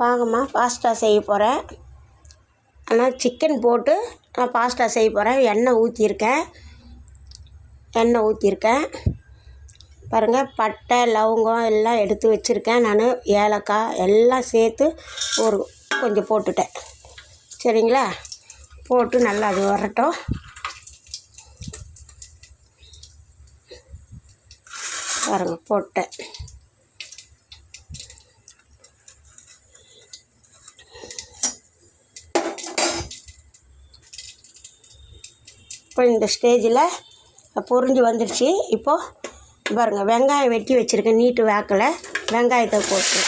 வாங்கம்மா பாஸ்தா செய்ய போகிறேன். ஆனால் சிக்கன் போட்டு நான் பாஸ்தா செய்ய போகிறேன். எண்ணெய் ஊற்றிருக்கேன் பாருங்கள். பட்டை லவங்கம் எல்லாம் எடுத்து வச்சுருக்கேன். நான் ஏலக்காய் எல்லாம் சேர்த்து கொஞ்சம் போட்டுட்டேன். சரிங்களா? போட்டு நல்லா அது வரட்டும். பாருங்கள் போட்டேன். இப்போ இந்த ஸ்டேஜில் பொரிஞ்சு வந்துடுச்சு. இப்போது பாருங்கள், வெங்காயம் வெட்டி வச்சுருக்கேன். நீட்டு வேக்கில் வெங்காயத்தை போட்டு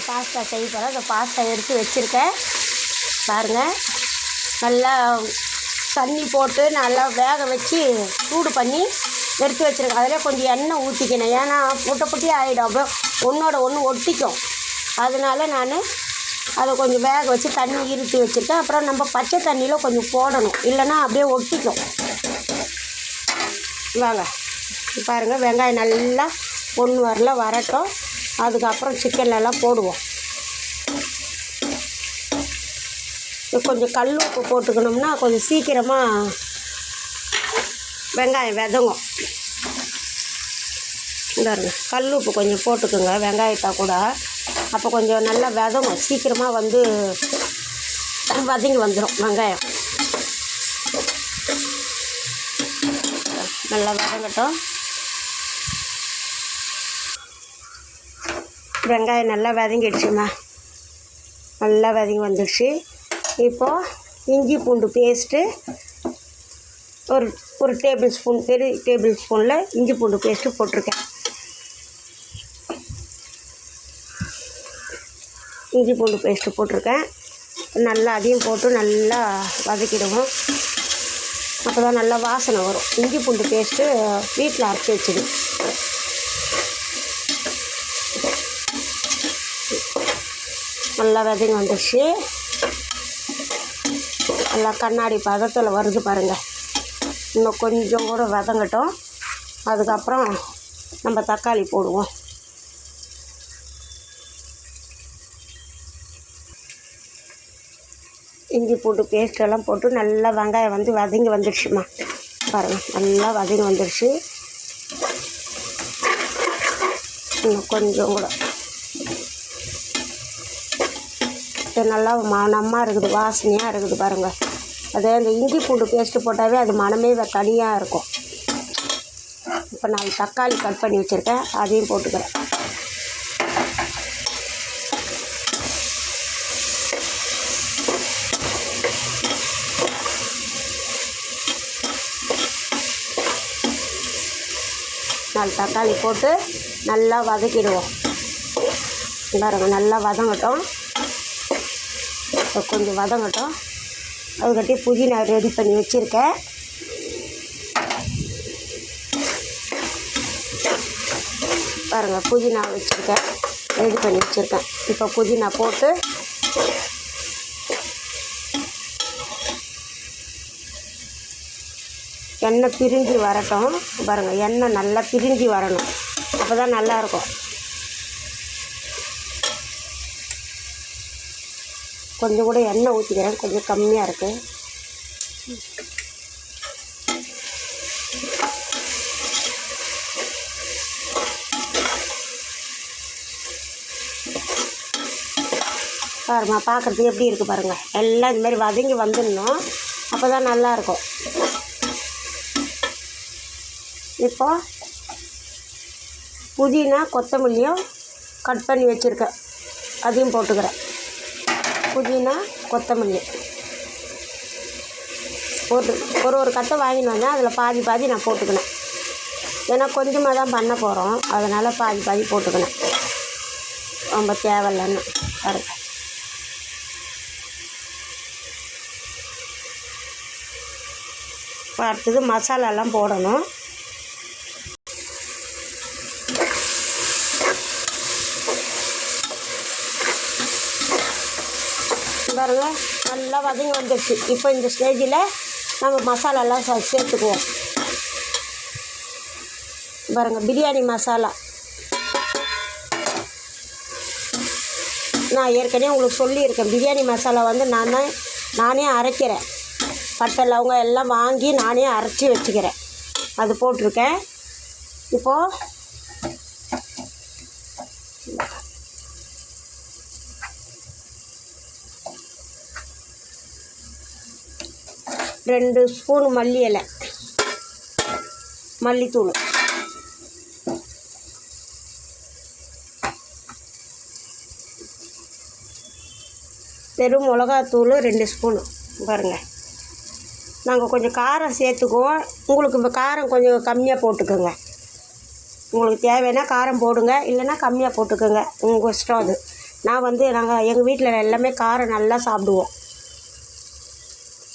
பாஸ்தா செய்ய போகிறேன். அந்த பாஸ்தா எடுத்து வச்சுருக்கேன் பாருங்கள். நல்லா தண்ணி போட்டு நல்லா வேக வச்சு சூடு பண்ணி எடுத்து வச்சுருக்கேன். அதில் கொஞ்சம் எண்ணெய் ஊற்றிக்கணும். ஏன்னா புட்டி ஆகிடும், அப்புறம் ஒன்றோட ஒன்று ஒட்டிக்கும். அதனால நான் அதை கொஞ்சம் வேக வச்சு தண்ணி இருத்தி வச்சுருக்கேன். அப்புறம் நம்ம பச்சை தண்ணியில் கொஞ்சம் போடணும், இல்லைன்னா அப்படியே ஒட்டிக்கும். வாங்க பாருங்கள், வெங்காயம் நல்லா ஒன்று வரட்டும். அதுக்கப்புறம் சிக்கன்லலாம் போடுவோம். கொஞ்சம் கல் உப்பு போட்டுக்கணும்னா கொஞ்சம் சீக்கிரமாக வெங்காயம் வதங்கும். பாருங்க, கல் உப்பு கொஞ்சம் போட்டுக்கோங்க வெங்காயத்தை கூட. அப்போ கொஞ்சம் நல்லா வதங்கும், சீக்கிரமாக வதங்கி வந்துடும் வெங்காயம். நல்லா வதங்கட்டும். வெங்காயம் நல்லா வதங்கிடுச்சுமா, நல்லா வதங்கி வந்துடுச்சு. இப்போது இஞ்சி பூண்டு பேஸ்ட்டு ஒரு டேபிள் ஸ்பூன், பெரிய டேபிள் ஸ்பூனில் இஞ்சி பூண்டு பேஸ்ட்டு போட்டிருக்கேன். இஞ்சி பூண்டு பேஸ்ட்டு போட்டிருக்கேன். நல்லா அதையும் போட்டு நல்லா வதக்கிடுவோம். அப்போ தான் நல்லா வாசனை வரும். இஞ்சி பூண்டு பேஸ்ட்டு வீட்டில் அரைச்சி வச்சுது. நல்லா வதங்கி வந்துடுச்சு. நல்லா கண்ணாடி பதத்தில் வருது பாருங்கள். இன்னும் கொஞ்சம் கூட வதங்கட்டும். அதுக்கப்புறம் நம்ம தக்காளி போடுவோம். இஞ்சி பூண்டு பேஸ்ட்டெல்லாம் போட்டு நல்லா வெங்காயம் வதங்கி வந்துடுச்சுமா. பாருங்கள், நல்லா வதங்கி வந்துடுச்சு. இன்னும் கொஞ்சம் கூட நல்லா மணமாக இருக்குது, வாசனையாக இருக்குது பாருங்கள். அதே அந்த இஞ்சி பூண்டு பேஸ்ட்டு போட்டாவே அது மனமே தனியாக இருக்கும். இப்போ நான் தக்காளி கட் பண்ணி வச்சுருக்கேன், அதையும் போட்டுக்கிறேன். தக்காளி போட்டு நல்லா வதக்கிடுவோம். பாருங்க, நல்லா வதங்கட்டும். கொஞ்சம் வதங்கட்டும். அதுக்கட்டி புதினா ரெடி பண்ணி வச்சுருக்கேன். பாருங்கள், புதினா வச்சுருக்கேன், ரெடி பண்ணி வச்சுருக்கேன். இப்போ புதினா போட்டு எண்ணெய் பிரிஞ்சு வரட்டும். பாருங்கள், எண்ணெய் நல்லா பிரிஞ்சு வரணும், அப்போ தான் நல்லாயிருக்கும். கொஞ்சம் கூட எண்ணெய் ஊற்றிக்கிறேன், கொஞ்சம் கம்மியாக இருக்குது. பாருங்க, பார்க்குறதுக்கு எப்படி இருக்குது பாருங்கள். எல்லாம் இதுமாதிரி வதங்கி வந்துடணும், அப்போ தான் நல்லாயிருக்கும். இப்போ புதினா கொத்தமல்லியும் கட் பண்ணி வச்சுருக்கேன், அதையும் போட்டுக்கிறேன். புதினா கொத்தமல்லி போட்டு ஒரு கட்டை வாங்கின்னு வந்தேன். அதில் பாதி நான் போட்டுக்கினேன். ஏன்னா கொஞ்சமாக தான் பண்ண போகிறோம், அதனால் பாதி போட்டுக்கினேன், ரொம்ப தேவையில்லைன்னு. பாருங்க, அடுத்தது மசாலாலாம் போடணும். பாருங்கள், நல்லா வதங்கி வந்துடுச்சு. இப்போ இந்த ஸ்டேஜில் நம்ம மசாலாலாம் சேர்த்துக்குவோம். பாருங்கள், பிரியாணி மசாலா நான் ஏற்கனவே உங்களுக்கு சொல்லியிருக்கேன், பிரியாணி மசாலா வந்து நானே அரைக்கிறேன். பட்டை லவங்கம் எல்லாம் வாங்கி நானே அரைச்சி வச்சுக்கிறேன். அது போட்டிருக்கேன். இப்போது ரெண்டு ஸ்பூன் மல்லி இலை, மல்லித்தூள், வெறும் மிளகாத்தூள் 2 ஸ்பூனு. பாருங்கள், நாங்கள் கொஞ்சம் காரம் சேர்த்துக்குவோம். உங்களுக்கு இப்போ காரம் கொஞ்சம் கம்மியாக போட்டுக்கோங்க. உங்களுக்கு தேவைன்னா காரம் போடுங்க, இல்லைன்னா கம்மியாக போட்டுக்கோங்க, உங்கள் இஷ்டம் அது. நாங்கள் எங்கள் வீட்டில் எல்லாமே காரம் நல்லா சாப்பிடுவோம்.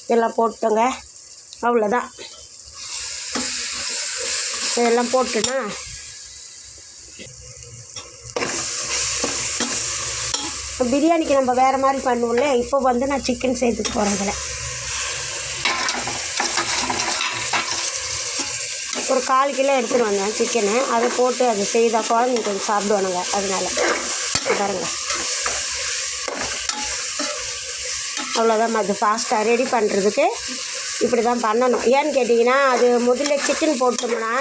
இதெல்லாம் போட்டோங்க, அவ்வளோதான். இதெல்லாம் போட்டுன்னா பிரியாணிக்கு நம்ம வேறு மாதிரி பண்ணுவோம்ல. இப்போ வந்து நான் சிக்கன் சேர்த்துக்க போகிறதில்ல. ஒரு 1/4 கிலோ எடுத்துகிட்டு வந்தேன் சிக்கனு. அதை போட்டு அதை செய்தால் குழந்தைங்க கொஞ்சம் சாப்பிடுவானுங்க. அதனால பாருங்கள், அவ்வளோதான். அது ஃபாஸ்ட்டாக ரெடி பண்ணுறதுக்கு இப்படி தான் பண்ணணும். ஏன்னு கேட்டிங்கன்னா, அது முதல்ல சிக்கன் போட்டோம்னா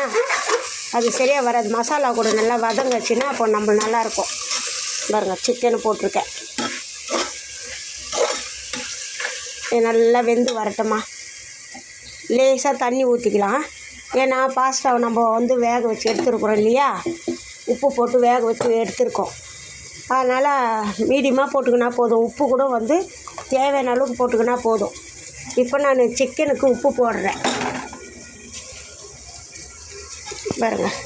அது சரியாக வராது. மசாலா கூட நல்லா வதங்கச்சுன்னா அப்போ நம்ம நல்லாயிருக்கும். பாருங்கள், சிக்கனை போட்டிருக்கேன். இது நல்லா வெந்து வரட்டுமா. லேசாக தண்ணி ஊற்றிக்கலாம். ஏன்னா பாஸ்தாவை நம்ம வந்து வேக வச்சு எடுத்துருக்குறோம் இல்லையா, உப்பு போட்டு வேக வச்சு எடுத்துருக்கோம். அதனால் மீடியமாக போட்டுக்கினா போதும். உப்பு கூட வந்து தேவையான அளவுக்கு போட்டுக்கினா போதும். இப்போ நான் சிக்கனுக்கு உப்பு போடுறேன். பாருங்கள்,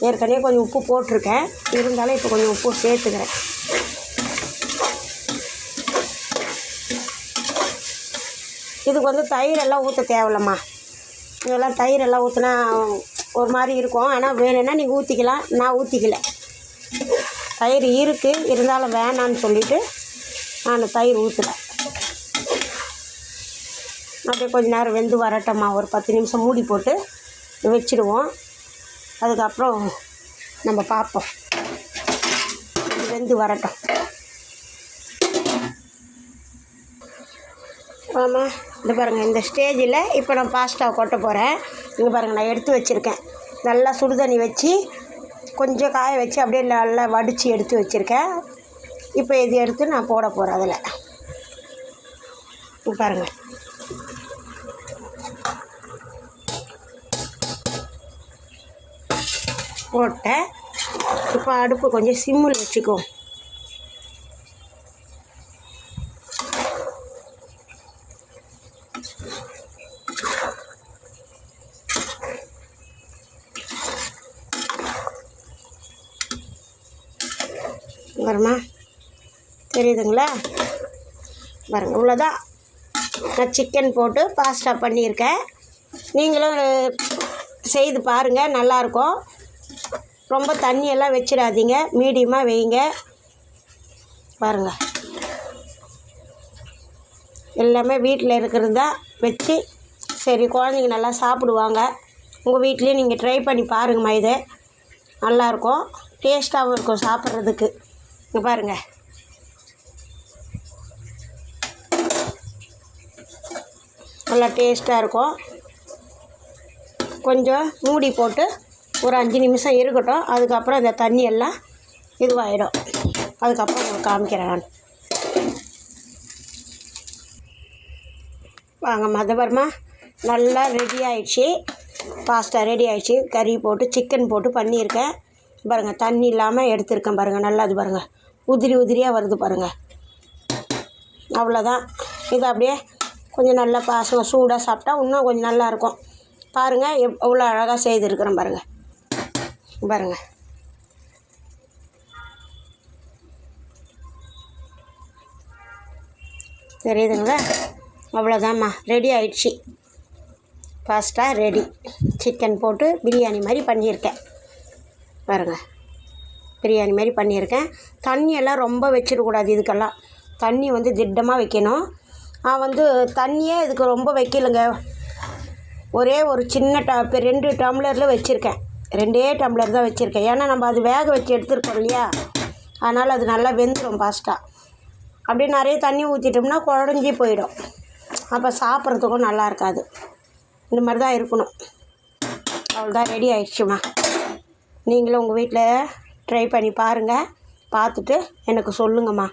ஏற்கனவே கொஞ்சம் உப்பு போட்டிருக்கேன், இருந்தாலும் இப்போ கொஞ்சம் உப்பு சேர்த்துக்கிறேன். இதுக்கு வந்து தயிரெல்லாம் ஊற்ற தேவையில்லம்மா. இதெல்லாம் தயிரெல்லாம் ஊற்றினா ஒரு மாதிரி இருக்கும். ஆனால் வேணும்னா நீங்கள் ஊற்றிக்கலாம். நான் ஊற்றிக்கல. தயிர் இருக்குது, இருந்தாலும் வேணான்னு சொல்லிவிட்டு நான் தயிர் ஊற்றலை. அப்படியே கொஞ்சம் நேரம் வெந்து வரட்டம்மா. ஒரு 10 நிமிஷம் மூடி போட்டு வச்சுடுவோம். அதுக்கப்புறம் நம்ம பார்ப்போம். வெந்து வரட்டும். ஆமாம், இந்த பாருங்கள், இந்த ஸ்டேஜில் இப்போ நான் பாஸ்தாவை கொட்ட போகிறேன். இங்கே பாருங்கள், நான் எடுத்து வச்சுருக்கேன். நல்லா சுடுதண்ணி வச்சு கொஞ்சம் காய வச்சு அப்படியே நல்லா வடித்து எடுத்து வச்சுருக்கேன். இப்போ இது எடுத்து நான் போட போகிறேன். அதில் பாருங்கள், போட்டேன். இப்போ அடுப்பு கொஞ்சம் சிம்மில் வச்சுக்கோ. வருமா, தெரியுதுங்களா? பாருங்கள், இவ்வளோதான். நான் சிக்கன் போட்டு பாஸ்தா பண்ணியிருக்கேன். நீங்களும் செய்து பாருங்கள், நல்லாயிருக்கும். ரொம்ப தண்ணியெல்லாம் வச்சிடாதீங்க, மீடியமாக வைங்க. பாருங்கள், எல்லாமே வீட்டில் இருக்கிறது தான் வச்சு சரி குழந்தைங்க நல்லா சாப்பிடுவாங்க. உங்கள் வீட்லேயும் நீங்கள் ட்ரை பண்ணி பாருங்கம்மா. இது நல்லாயிருக்கும், டேஸ்ட்டாகவும் இருக்கும் சாப்பிட்றதுக்கு. இங்கே பாருங்கள், நல்லா டேஸ்ட்டாக இருக்கும். கொஞ்சம் மூடி போட்டு ஒரு 5 நிமிஷம் இருக்கட்டும். அதுக்கப்புறம் இந்த தண்ணி எல்லாம் இதுவாகிடும். அதுக்கப்புறம் உங்களுக்கு காமிக்கிறேன் நான். வாங்க, மதபரமா நல்லா ரெடி ஆகிடுச்சி. பாஸ்தா ரெடி ஆகிடுச்சி. கறி போட்டு சிக்கன் போட்டு பண்ணியிருக்கேன். பாருங்கள், தண்ணி இல்லாமல் எடுத்துருக்கேன். பாருங்கள், நல்லா அது பாருங்கள், உதிரி உதிரியாக வருது பாருங்கள். அவ்வளோதான். இது அப்படியே கொஞ்சம் நல்லா பாசங்க சூடாக சாப்பிட்டா இன்னும் கொஞ்சம் நல்லாயிருக்கும். பாருங்கள், எவ்வளோ அழகாக செய்துருக்குறேன் பாருங்கள். பாருங்கள், தெரியுதுங்களா? அவ்வளோதாம்மா, ரெடி ஆயிடுச்சு. Pasta ready. சிக்கன் போட்டு பிரியாணி மாதிரி பண்ணியிருக்கேன். பாருங்கள், பிரியாணி மாதிரி பண்ணியிருக்கேன். தண்ணியெல்லாம் ரொம்ப வச்சிடக்கூடாது. இதுக்கெல்லாம் தண்ணி வந்து திட்டமாக வைக்கணும். நான் வந்து தண்ணியே இதுக்கு ரொம்ப வைக்கலைங்க. ஒரே ஒரு சின்ன 2 டம்ளரில் வச்சுருக்கேன். 2 டம்ளர் தான் வச்சுருக்கேன். ஏன்னா நம்ம அது வேக வச்சு எடுத்துருக்கோம் இல்லையா, அதனால் அது நல்லா வெந்துடும் ஃபாஸ்ட்டாக. அப்படியே நிறைய தண்ணி ஊற்றிட்டோம்னா குழஞ்சி போயிடும். அப்போ சாப்பிட்றதுக்கும் நல்லா இருக்காது. இந்த மாதிரி தான் இருக்கணும். அவ்வளோதான், ரெடி ஆயிடுச்சுமா. நீங்களும் உங்கள் வீட்டில் ட்ரை பண்ணி பாருங்கள். பார்த்துட்டு எனக்கு சொல்லுங்கம்மா.